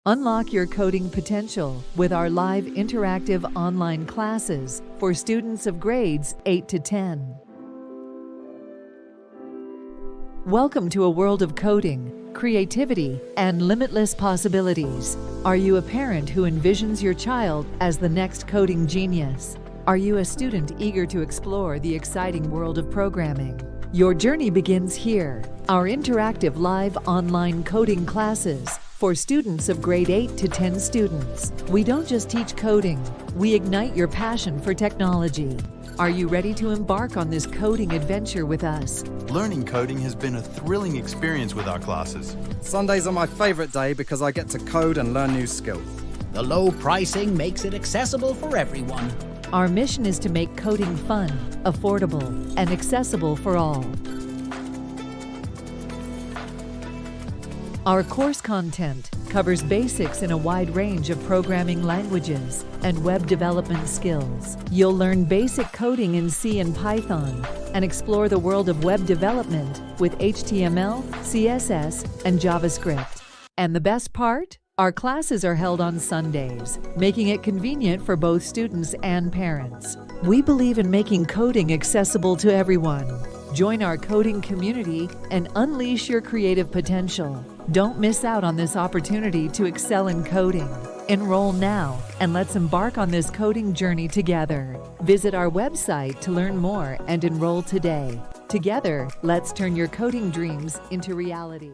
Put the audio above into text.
Unlock your coding potential with our live interactive online classes for students of grades 8 to 10. Welcome to a world of coding, creativity, and limitless possibilities. Are you a parent who envisions your child as the next coding genius? Are you a student eager to explore the exciting world of programming? Your journey begins here. Our interactive live online coding classes for students of grade 8 to 10 students. We don't just teach coding, we ignite your passion for technology. Are you ready to embark on this coding adventure with us? Learning coding has been a thrilling experience with our classes. Sundays are my favorite day because I get to code and learn new skills. The low pricing makes it accessible for everyone. Our mission is to make coding fun, affordable, and accessible for all. Our course content covers basics in a wide range of programming languages and web development skills. You'll learn basic coding in C and Python and explore the world of web development with HTML, CSS, and JavaScript. And the best part? Our classes are held on Sundays, making it convenient for both students and parents. We believe in making coding accessible to everyone. Join our coding community and unleash your creative potential. Don't miss out on this opportunity to excel in coding. Enroll now and let's embark on this coding journey together. Visit our website to learn more and enroll today. Together, let's turn your coding dreams into reality.